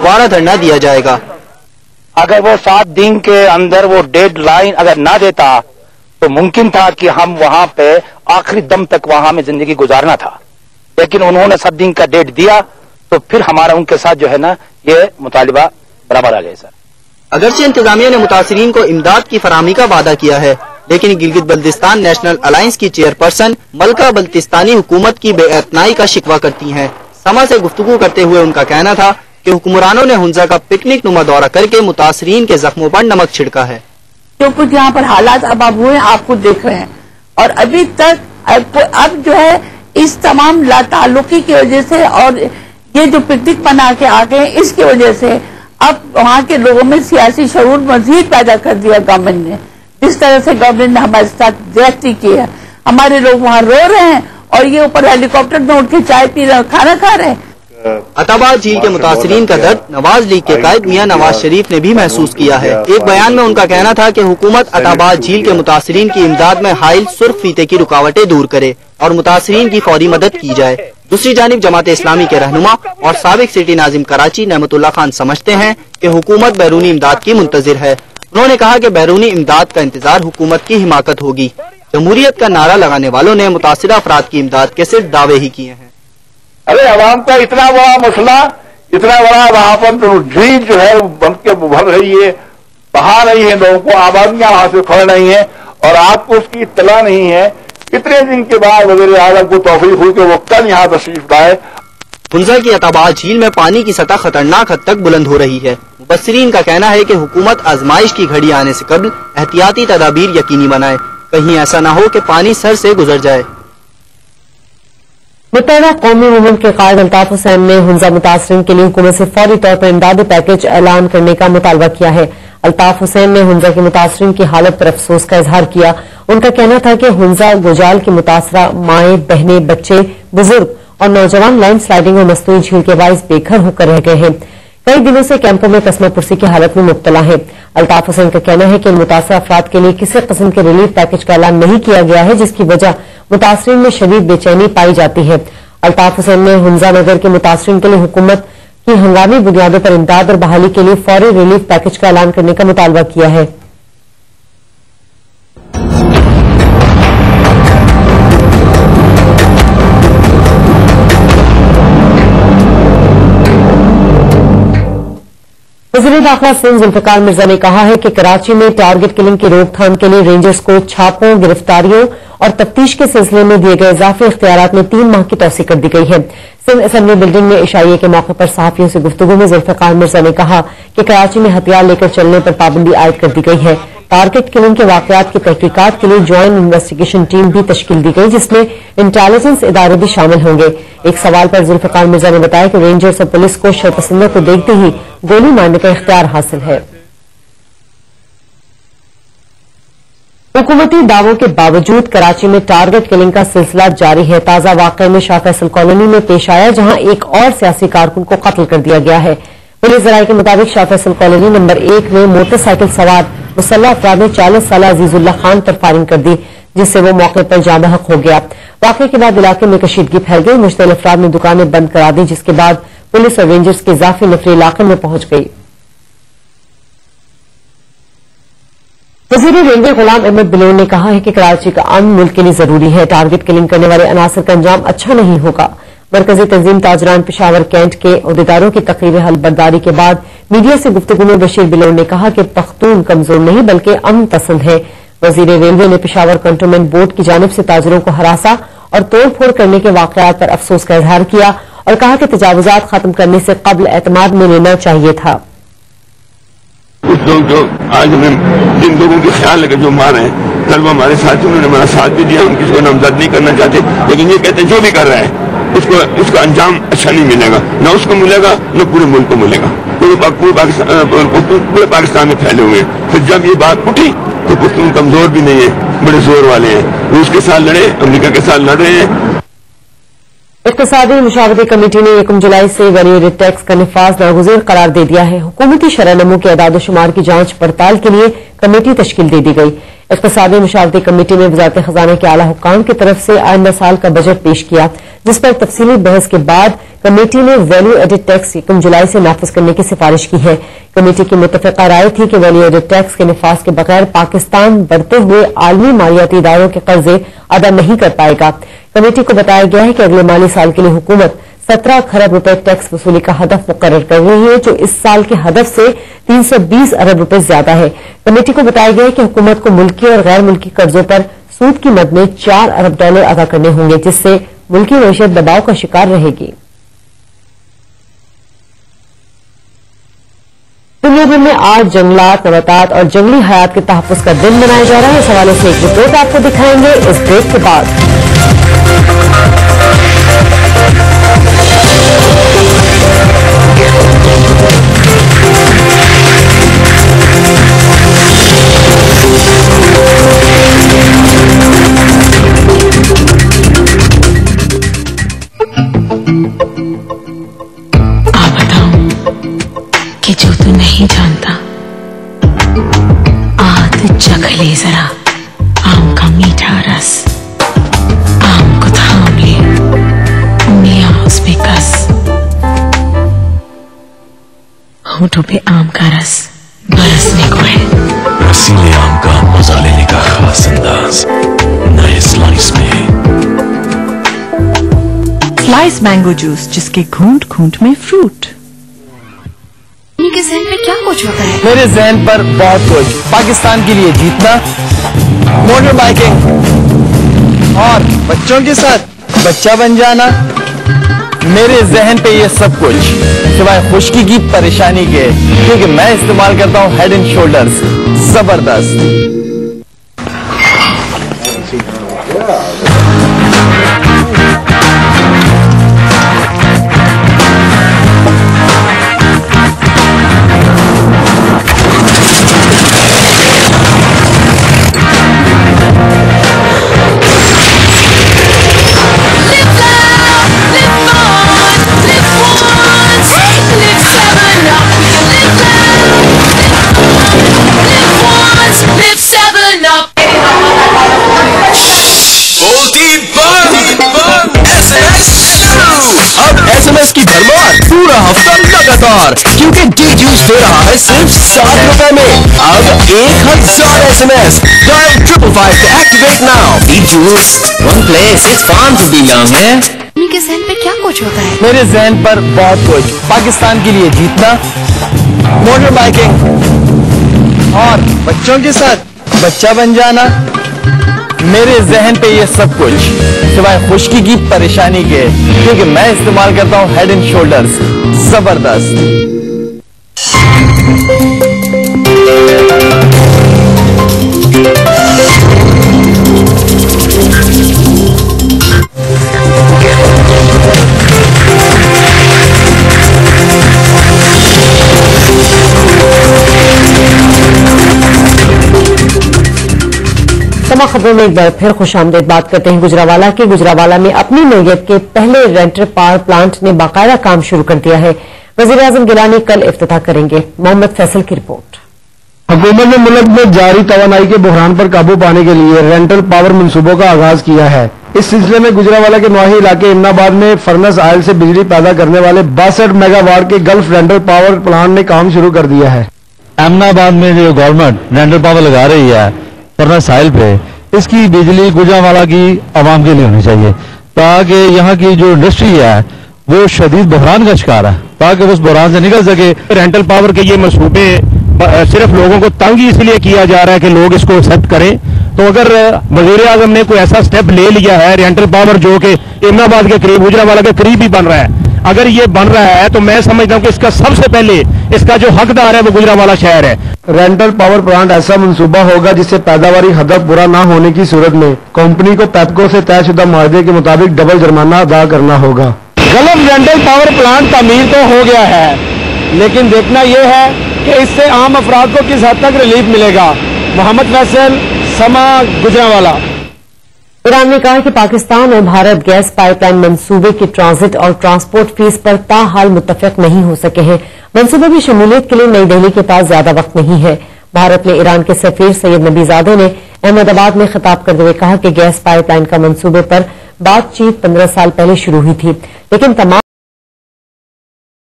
दोबारा धरना दिया जाएगा। अगर वो 7 दिन के अंदर वो डेडलाइन अगर ना देता तो मुमकिन था कि हम वहां पे आखिरी दम तक वहां में जिंदगी गुजारना था, लेकिन उन्होंने 7 दिन का डेट दिया तो फिर हमारा उनके साथ जो है ना ये मुतालिबा बराबर आ गया सर। अगरचे इंतजामिया ने मुतासिरीन को इमदाद की फराहमी का वादा किया है, लेकिन गिलगित बल्तिस्तान नेशनल अलायंस की चेयरपर्सन मलका बल्तिस्तानी हुकूमत की बेअतनाई का शिकवा करती हैं। समा से गुफ्तगू करते हुए उनका कहना था कि हुक्मरानों ने हुंजा का पिकनिक नुमा दौरा करके मुतासरीन के जख्मों पर नमक छिड़का है। जो कुछ यहाँ पर हालात अब हुए हैं आप खुद देख रहे हैं, और अभी तक अब जो है इस तमाम लाताल्लुकी की वजह से और ये जो पिकनिक बना के आ गए इसकी वजह से अब वहाँ के लोगों में सियासी शऊर मजीद पैदा कर दिया गवर्नमेंट ने। जिस तरह से गवर्नमेंट ने हमारे साथ ज्यादती की है, हमारे लोग वहाँ रो रहे हैं और ये ऊपर हेलीकॉप्टर में उठ के चाय पी रहे हैं, खाना खा रहे हैं। अताबाद झील के मुतासरीन का दर्द नवाज लीग के कायद मियां नवाज शरीफ ने भी महसूस किया है। एक बयान में उनका कहना था कि हुकूमत अताबाद झील के मुतासरीन की इमदाद में हाइल सुर्ख फीते की रुकावटें दूर करे और मुतासरीन की फौरी मदद की जाए। दूसरी जानिब जमात इस्लामी के रहनुमा और साबिक सिटी नाजिम कराची नेमतुल्लाह खान समझते हैं कि हुकूमत बैरूनी इमदाद की मुंतजिर है। उन्होंने कहा कि बैरूनी इमदाद का इंतजार हुकूमत की हिमाकत होगी। जमहूरियत का नारा लगाने वालों ने मुतासिरा अफराद की इमदाद के सिर्फ दावे ही किए हैं। अरे अवाम का इतना बड़ा मसला, इतना बड़ा वहां पर झील जो है बन के उभर रही है, बहा रही है, लोगों को आबादियां वहां से फड़ रही हैं और आपको उसकी इत्तला नहीं है। इतने दिन के बाद वज़ीर आज़म को तौफीक हुई कि वो कल यहाँ तशरीफ लाए। हुंजा की अताबाद झील में पानी की सतह खतरनाक हद तक बुलंद हो रही है। मुबस्सिरीन का कहना है कि हुकूमत आजमाइश की घड़ी आने से कबल एहतियाती तदाबीर यकीनी बनाए, कहीं ऐसा न हो कि पानी सर से गुजर जाए। मुत्तहदा कौमी मूवमेंट के कायद अल्ताफ हुसैन ने हुंजा मुतासरीन के लिए हुकूमत से फौरी तौर पर इमदादी पैकेज ऐलान करने का मुतालबा किया है। अल्ताफ हुसैन ने हुंजा के मुतासरीन की हालत पर अफसोस का इजहार किया। उनका कहना था कि हुंजा गोजाल की मुतासरा माएं, बहनें, बच्चे, बुजुर्ग और नौजवान लैंड स्लाइडिंग और मस्तूरी झील के बाइस बेघर होकर रह गए हैं। कई दिनों से कैंपों में कस्मा पुरसी की हालत में मुब्तला है। अल्ताफ हुसैन का कहना है कि इन मुतासरा अफराद के लिए किसी किस्म के रिलीफ पैकेज का ऐलान नहीं किया गया है, जिसकी वजह मुतासरीन में शदीद बेचैनी पाई जाती है। अल्ताफ हुसैन ने हुंजा नगर के मुतासरीन के लिए हुकूमत की हंगामी बुनियादों पर इमदाद और बहाली के लिए फौरी रिलीफ पैकेज का ऐलान करने का मुतालबा किया है। वज़ीर दाखिला सिंध जुल्फ़िकार मिर्जा ने कहा है कि कराची में टारगेट किलिंग की रोकथाम के लिए रेंजर्स को छापों, गिरफ्तारियों और तफ्तीश के सिलसिले में दिए गए इजाफी इख्तियारात में 3 माह की तौसीक कर दी गई है। सिंध असेंबली बिल्डिंग में इशाइये के मौके पर सहाफियों से गुफ्तगू में जुल्फ़िकार मिर्जा ने कहा कि कराची में हथियार लेकर चलने पर पाबंदी आयद कर दी गई है। टारगेट किलिंग के वाकयात की तहकीकात के लिए ज्वाइंट इन्वेस्टिगेशन टीम भी तश्कील दी गई, जिसमें इंटेलिजेंस इदारे भी शामिल होंगे। एक सवाल पर जुल्फ़िकार मिर्जा ने बताया कि रेंजर्स और पुलिस को शरपसंदों को देखते ही गोली मारने का इख्तियार हासिल है। हुकूमती दावों के बावजूद कराची में टारगेट किलिंग का सिलसिला जारी है। ताजा वाकये में शाह फैसल कॉलोनी में पेश आया, जहां एक और सियासी कारकुन को कत्ल कर दिया गया है। पुलिस जराये के मुताबिक शाह फैसल कॉलोनी नंबर 1 में मोटरसाइकिल सवार मुसल्लह अफराद ने 40 साल अजीजुल्लाह खान पर फायरिंग कर दी, जिससे वो मौके पर जाँ बहक हो गया। वाकये के बाद इलाके में कशीदगी फैल गई। मुश्तल अफराद ने दुकानें बंद करा दी, जिसके बाद पुलिस और रेंजर्स की इजाफी नफरी इलाके में पहुंच गई। वज़ीर रेलवे गुलाम अहमद बिलोर ने कहा है कि कराची का अमन मुल्क के लिए जरूरी है। टारगेट किलिंग करने वाले अनासर का अंजाम अच्छा नहीं होगा। मरकजी तंजीम ताजरान पेशावर कैंट के अहदेदारों की तकरीर हल बर्दारी के बाद मीडिया से गुफ्तगू में बशीर बिलोर ने कहा कि पख्तून कमजोर नहीं बल्कि अमन पसंद है। वज़ीर रेलवे ने पेशावर कंटोनमेंट बोर्ड की जानिब से ताजरों को हरासा और तोड़फोड़ करने के वाकयात पर अफसोस का इजहार किया और कहा कि तजावुजात खत्म करने से कबल एतमाद में लेना चाहिए था। कुछ लोग जो आज हमें जिन लोगों के ख्याल है जो मारे हैं, कल वो हमारे साथियों ने हमारा साथ भी दिया, हम किसी को नामजद नहीं करना चाहते, लेकिन ये कहते हैं जो भी कर रहा है उसका अंजाम अच्छा नहीं मिलेगा, न उसको मिलेगा न पूरे मुल्क को मिलेगा। पूरे पाकिस्तान में फैले हुए हैं। फिर जब ये बात उठी तो पख्तून कमजोर भी नहीं है, बड़े जोर वाले हैं। रूस के साथ लड़े, अमेरिका के साथ लड़ रहे हैं। इक़्तिसादी मुशावरती कमेटी ने 1 जुलाई से वैल्यू टैक्स का निफाज नागुज़ीर करार दे दिया है। हुकूमती शरहनमों के अदाद शुमार की जांच पड़ताल के लिए कमेटी तश्कील दे दी गई। इक़्तिसादी मुशावरती कमेटी ने वज़ारत खजाना के आला हुक्काम की तरफ से आइंदा साल का बजट पेश किया, जिस पर तफसीली बहस के बाद कमेटी ने वैल्यू एडेड टैक्स 1 जुलाई से नाफिज करने की सिफारिश की है। कमेटी की मुत्तफ़िक़ा राय थी कि वैल्यू एडेड टैक्स के निफाज के बगैर पाकिस्तान बढ़ते हुए आलमी मालियाती इदारों के कर्जे अदा नहीं कर पाएगा। कमेटी को बताया गया है कि अगले माली साल के लिए हुकूमत 17 खरब रुपए टैक्स वसूली का हदफ मुकर्रर कर रही है, जो इस साल के हदफ से 320 अरब रुपए ज्यादा है। कमेटी को बताया गया है कि हुकूमत को मुल्की और गैर मुल्की कर्जों पर सूद की मद में $4 अरब अदा करने होंगे, जिससे मुल्की मईशत दबाव का शिकार रहेगी। दुनिया भर में आज जंगलात, नबातात और जंगली हयात के तहफ़्फ़ुज़ का दिन मनाया जा रहा है। इस हवाले से एक रिपोर्ट आपको दिखाएंगे इस ब्रेक के बाद। कि जो तू नहीं जानता, आ तू चख ले जरा आम का मीठा रस। आम को थाम ले, उंगलियां उस पे कस, होठों पे आम का रस बरसने को है। रसीले आम का मजा लेने का खास अंदाज नए स्लाइस में। स्लाइस मैंगो जूस, जिसके घूंट घूंट में फ्रूट। के ज़हन पे क्या कुछ होता है? मेरे ज़हन पर बहुत कुछ। पाकिस्तान के लिए जीतना, मोटर बाइकिंग और बच्चों के साथ बच्चा बन जाना। मेरे ज़हन पे ये सब कुछ सिवाय खुशकी की परेशानी के, क्योंकि मैं इस्तेमाल करता हूँ हेड एंड शोल्डर्स। जबरदस्त। SMS की भरमार पूरा हफ्ता लगातार, क्योंकि डी जूस दे रहा है सिर्फ ₹7 में। अब 1000 SMS। Dial 555 to activate now. D juice, one place, it's fun to be young, है? के ज़हन पे क्या कुछ होता है? मेरे ज़हन पर बहुत कुछ। पाकिस्तान के लिए जीतना, मोटर बाइकिंग और बच्चों के साथ बच्चा बन जाना। मेरे ज़हन पे ये सब कुछ सिवाय खुशकी की परेशानी के, क्योंकि मैं इस्तेमाल करता हूँ हेड एंड शोल्डर्स। जबरदस्त। तमाम खबरों में एक बार फिर खुशामदीद। बात करते हैं गुजरावाला की। गुजरावाला में अपनी नौयत के पहले रेंटर पावर प्लांट ने बाकायदा काम शुरू कर दिया है। वज़ीर-ए-आज़म गिलानी कल इफ्तिताह करेंगे। मोहम्मद फैसल की रिपोर्ट। हुकूमत ने मुल्क में जारी तवानाई के बहरान पर काबू पाने के लिए रेंटल पावर मंसूबों का आगाज किया है। इस सिलसिले में गुजरावाला के नवाही इलाके इमनाबाद में फर्नेस ऑयल से बिजली पैदा करने वाले 62 मेगावाट के गल्फ रेंटल पावर प्लांट ने काम शुरू कर दिया है। अहमदाबाद में जो गवर्नमेंट रेंटल पावर लगा रही है फर्नेस ऑयल पे, इसकी बिजली गुजरावाला की आवाम के लिए होनी चाहिए, ताकि यहाँ की जो इंडस्ट्री है वो शदीद बहरान का शिकार है, ताकि उस बहरान से निकल सके। रेंटल पावर के ये मंसूबे सिर्फ लोगों को तंग इसलिए किया जा रहा है कि लोग इसको एक्सेप्ट करें। तो अगर वज़ीर-ए-आज़म ने कोई ऐसा स्टेप ले लिया है, रेंटल पावर जो कि इमनाबाद के करीब, गुजरावाला के करीब ही बन रहा है, अगर ये बन रहा है तो मैं समझता हूँ कि इसका सबसे पहले इसका जो हकदार है वो गुजरावाला शहर है। रेंटल पावर प्लांट ऐसा मंसूबा होगा जिससे पैदावारी हदफ पूरा न होने की सूरत में कंपनी को पेप्को से तयशुदा माहदे के मुताबिक डबल जुर्माना अदा करना होगा। गल्फ रेंटल पावर प्लांट तामीर तो हो गया है, लेकिन देखना यह है कि इससे आम अफराद को किस हद तक रिलीफ मिलेगा। मोहम्मद फैसल, समा, गुजरावाला। ईरान ने कहा है कि पाकिस्तान और भारत गैस पाइपलाइन मंसूबे की ट्रांजिट और ट्रांसपोर्ट फीस पर ताहाल मुत्तफिक नहीं हो सके हैं। मंसूबे की शमूलियत के लिए नई दिल्ली के पास ज्यादा वक्त नहीं है। भारत में ईरान के सफीर सैयद नबीजादे ने अहमदाबाद में खिताब करते हुए कहा कि गैस पाइपलाइन का मंसूबे पर बातचीत 15 साल पहले शुरू हुई थी, लेकिन तमाम